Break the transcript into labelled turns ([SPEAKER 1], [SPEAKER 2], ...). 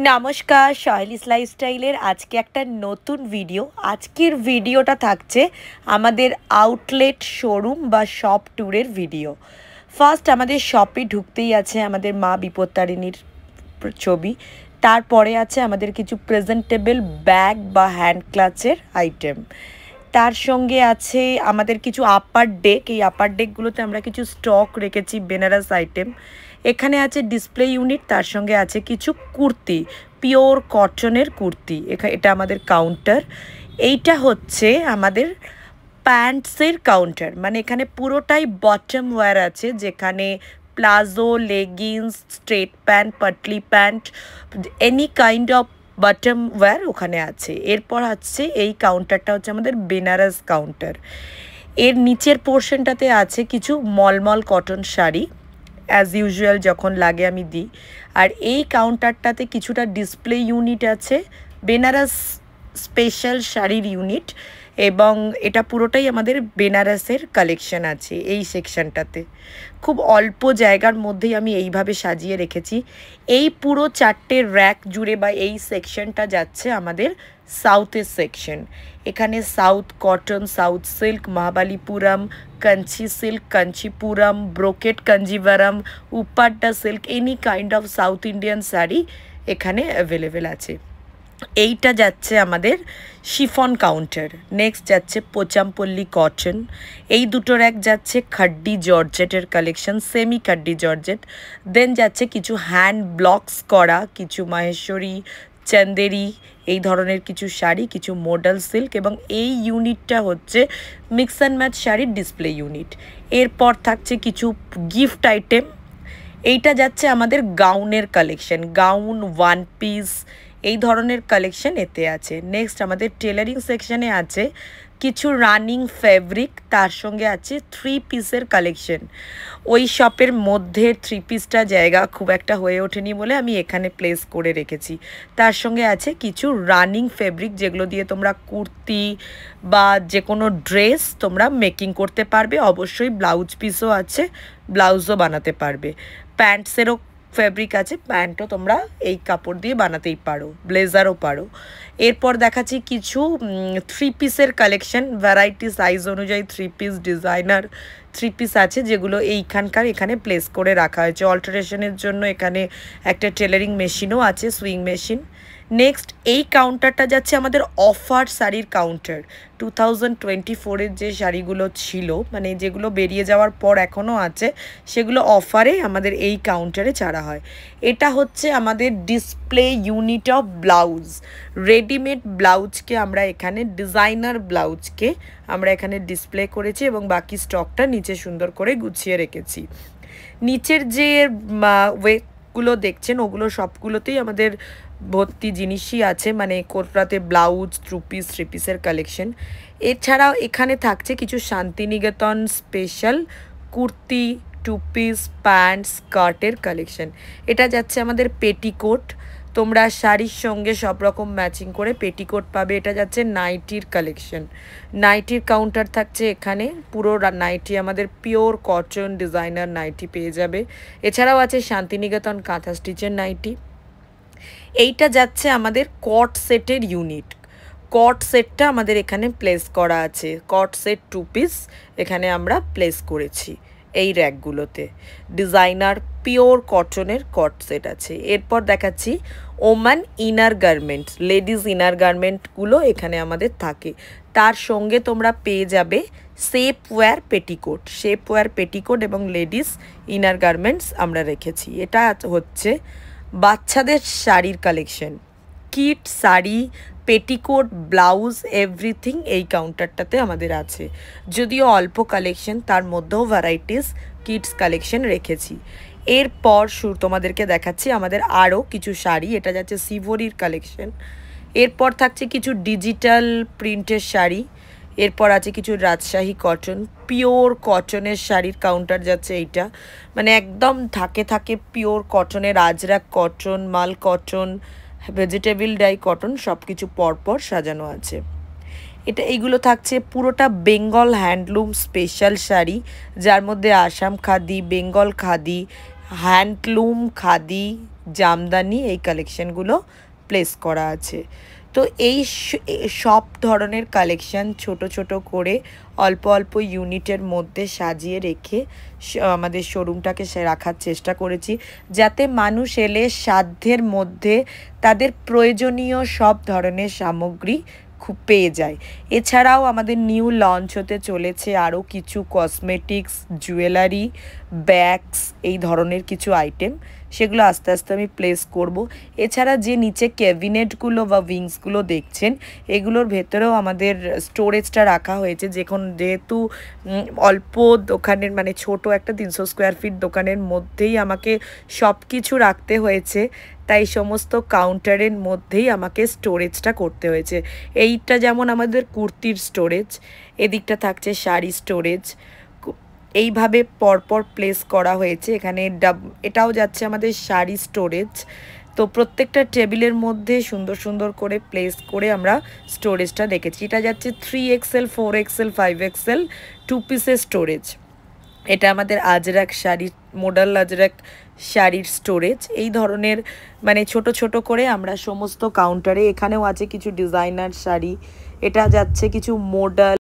[SPEAKER 1] নমস্কার, সহেলিস লাইফস্টাইলের আজকে একটা নতুন ভিডিও। আজকের ভিডিওটা থাকছে আমাদের আউটলেট শোরুম বা শপ ট্যুরের ভিডিও। ফার্স্ট আমাদের শপে ঢুকতেই আছে আমাদের মা বিপত্তারিণীর ছবি, তারপরে আছে আমাদের কিছু প্রেজেন্টেবল ব্যাগ বা হ্যান্ড ক্লাচের আইটেম, তার সঙ্গে আছে আমাদের কিছু আপার ডেক। এই আপার ডেকগুলোতে আমরা কিছু স্টক রেখেছি বেনারস আইটেম। এখানে আছে ডিসপ্লে ইউনিট, তার সঙ্গে আছে কিছু কুর্তি, পিওর কটনের কুর্তি। এটা আমাদের কাউন্টার। এইটা হচ্ছে আমাদের প্যান্টসের কাউন্টার, মানে এখানে পুরোটাই বটম ওয়্যার আছে, যেখানে প্লাজো, লেগিংস, স্ট্রেট প্যান্ট, পাটলি pant, any kind of bottom wear ওখানে আছে। এরপর হচ্ছে এই কাউন্টারটা হচ্ছে আমাদের বেনারস কাউন্টার। এর নিচের পোর্শনটাতে আছে কিছু মলমল কটন শাড়ি, অ্যাজ ইউজুয়াল যখন লাগে আমি দিই। আর এই কাউন্টারটাতে কিছুটা ডিসপ্লে ইউনিট আছে, বেনারস স্পেশাল শাড়ির ইউনিট, এবং এটা পুরোটাই আমাদের বেনারসের কালেকশন আছে এই সেকশনটাতে। খুব অল্প জায়গার মধ্যেই আমি এইভাবে সাজিয়ে রেখেছি। এই পুরো চারটে র্যাক জুড়ে বা এই সেকশনটা যাচ্ছে আমাদের সাউথের সেকশন। এখানে south cotton, south silk, Mahabalipuram, Kanchi silk, Kanchipuram, brocade Kanjivaram, Uppada silk, any kind of south Indian sari এখানে অ্যাভেলেবেল আছে। এইটা যাচ্ছে আমাদের শিফন কাউন্টার। নেক্সট যাচ্ছে পোচামপল্লী কটন। এই দুটো র্যাক যাচ্ছে খাড্ডি জর্জেটের কালেকশন, সেমি খাড্ডি জর্জেট। দেন যাচ্ছে কিছু হ্যান্ড ব্লকস করা, কিছু মাহেশ্বরী, চান্দেরি, এই ধরনের কিছু শাড়ি, কিছু মডেল সিল্ক, এবং এই ইউনিটটা হচ্ছে মিক্স অ্যান্ড ম্যাচ শাড়ির ডিসপ্লে ইউনিট। এরপর থাকছে কিছু গিফট আইটেম। এইটা যাচ্ছে আমাদের গাউনের কালেকশন, গাউন, ওয়ান পিস, এই ধরনের কালেকশন এতে আছে। নেক্সট আমাদের টেলারিং সেকশনে আছে কিছু রানিং ফেব্রিক, তার সঙ্গে আছে থ্রি পিসের কালেকশন। ওই শপের মধ্যে থ্রি পিসটা জায়গা খুব একটা হয়ে ওঠেনি বলে আমি এখানে প্লেস করে রেখেছি। তার সঙ্গে আছে কিছু রানিং ফেব্রিক, যেগুলো দিয়ে তোমরা কুর্তি বা যে কোনো ড্রেস তোমরা মেকিং করতে পারবে। অবশ্যই ব্লাউজ পিসও আছে, ব্লাউজও বানাতে পারবে। প্যান্টসেরও ফেব্রিক আছে, প্যান্টও তোমরা এই কাপড় দিয়ে বানাতেই পারো, ব্লেজারও পারো। এরপর দেখাচ্ছি কিছু থ্রি পিসের কালেকশন, ভ্যারাইটি সাইজ অনুযায়ী three piece, designer three piece আছে, যেগুলো এখানে প্লেস করে রাখা হয়েছে অল্টারেশনের জন্য। এখানে একটা টেলারিং মেশিনও আছে, সুইং মেশিন। নেক্সট এই কাউন্টারটা যাচ্ছে আমাদের অফার শাড়ির কাউন্টার। 2024-এর যে শাড়িগুলো ছিল, মানে যেগুলো বেরিয়ে যাওয়ার পর এখনও আছে, সেগুলো অফারে আমাদের এই কাউন্টারে ছাড়া হয়। এটা হচ্ছে আমাদের display unit of blouse. Readymade ব্লাউজকে আমরা এখানে, ডিজাইনার ব্লাউজকে আমরা এখানে ডিসপ্লে করেছি, এবং বাকি স্টকটা নিচে সুন্দর করে গুছিয়ে রেখেছি। নিচের যে ওয়েগুলো দেখছেন, ওগুলো সবগুলোতেই আমাদের ভর্তি জিনিসই আছে, মানে কোটরাতে ব্লাউজ, থ্রি পিসের কালেকশন। এছাড়াও এখানে থাকছে কিছু Shantiniketan special kurti, two piece, pant, স্কার্টের কালেকশন। এটা যাচ্ছে আমাদের পেটিকোট, তোমরা শাড়ির সঙ্গে সব রকম ম্যাচিং করে পেটিকোট পাবে। এটা যাচ্ছে নাইটির কালেকশন, নাইটির কাউন্টার থাকছে এখানে। পুরো নাইটি আমাদের পিওর কটন ডিজাইনার নাইটি পেয়ে যাবে। এছাড়াও আছে শান্তিনিকেতন কাঁথা স্টিচের নাইটি। এইটা যাচ্ছে আমাদের কট সেটের ইউনিট। কট সেটটা আমাদের এখানে প্লেস করা আছে, কট সেট টু পিস এখানে আমরা প্লেস করেছি এই র্যাকগুলোতে। ডিজাইনার পিওর কটনের কট সেট আছে। এরপর দেখাচ্ছি woman inner garments, ladies inner গার্মেন্টগুলো এখানে আমাদের থাকে। তার সঙ্গে তোমরা পেয়ে যাবে শেপওয়্যার পেটিকোট, শেপওয়্যার পেটিকোট এবং লেডিস ইনার গার্মেন্টস আমরা রেখেছি। এটা হচ্ছে বাচ্চাদের শাড়ির collection, kit sari, petticoat, blouse, everything এই কাউন্টারটাতে আমাদের আছে। যদিও অল্প কালেকশন, তার মধ্যেও ভ্যারাইটিস কিডস কালেকশন রেখেছি। এরপর তোমাদেরকে দেখাচ্ছি আমাদের আরও কিছু শাড়ি। এটা যাচ্ছে সিভরির কালেকশন। এরপর থাকছে কিছু ডিজিটাল প্রিন্টের শাড়ি। এরপর আছে কিছু রাজশাহী কটন, পিওর কটনের শাড়ির কাউন্টার যাচ্ছে এইটা, মানে একদম থাকে পিওর কটনের, আজরাক কটন, মাল কটন, ভেজিটেবল ডাই কটন, সব কিছু পরপর সাজানো আছে। এইগুলো থাকছে পুরোটা বেঙ্গল হ্যান্ডলুম স্পেশাল শাড়ি, যার মধ্যে আসাম খাদি, বেঙ্গল খাদি, হ্যান্ডলুম খাদি, জামদানি এই কালেকশানগুলো প্লেস করা আছে। তো এই সব ধরনের কালেকশান ছোট ছোট করে অল্প অল্প ইউনিটের মধ্যে সাজিয়ে রেখে আমাদের শোরুমটাকে রাখার চেষ্টা করেছি, যাতে মানুষ এলে সাধ্যের মধ্যে তাদের প্রয়োজনীয় সব ধরনের সামগ্রী খুব পেয়ে যায়। এছাড়াও আমাদের নিউ লঞ্চ হতে চলেছে আরও কিছু কসমেটিক্স, জুয়েলারি, ব্যাগস, এই ধরনের কিছু আইটেম, সেগুলো আস্তে আস্তে আমি প্লেস করব। এছাড়া যে নিচে ক্যাবিনেটগুলো বা উইংসগুলো দেখছেন, এগুলোর ভেতরেও আমাদের স্টোরেজটা রাখা হয়েছে। যেহেতু অল্প দোকানের মানে ছোট একটা 300 স্কোয়ার ফিট দোকানের মধ্যেই আমাকে সব কিছু রাখতে হয়েছে, তাই সমস্ত কাউন্টারের মধ্যেই আমাকে স্টোরেজটা করতে হয়েছে। এইটা যেমন আমাদের কুর্তির স্টোরেজ, এদিকটা থাকছে শাড়ি স্টোরেজ, এইভাবে পরপর প্লেস করা হয়েছে। এখানে এটাও যাচ্ছে আমাদের শাড়ি স্টোরেজ। তো প্রত্যেকটা টেবিলের মধ্যে সুন্দর সুন্দর করে প্লেস করে আমরা স্টোরেজটা রেখেছি। এটা যাচ্ছে 3XL, 4XL, 5XL 2 পিসের স্টোরেজ। এটা আমাদের আজরাক শাড়ির মডেল, আজরাক শাড়ির স্টোরেজ। এই ধরনের মানে ছোট ছোট করে আমরা সমস্ত কাউন্টারে, এখানেও আছে কিছু ডিজাইনার শাড়ি, এটা যাচ্ছে কিছু মডেল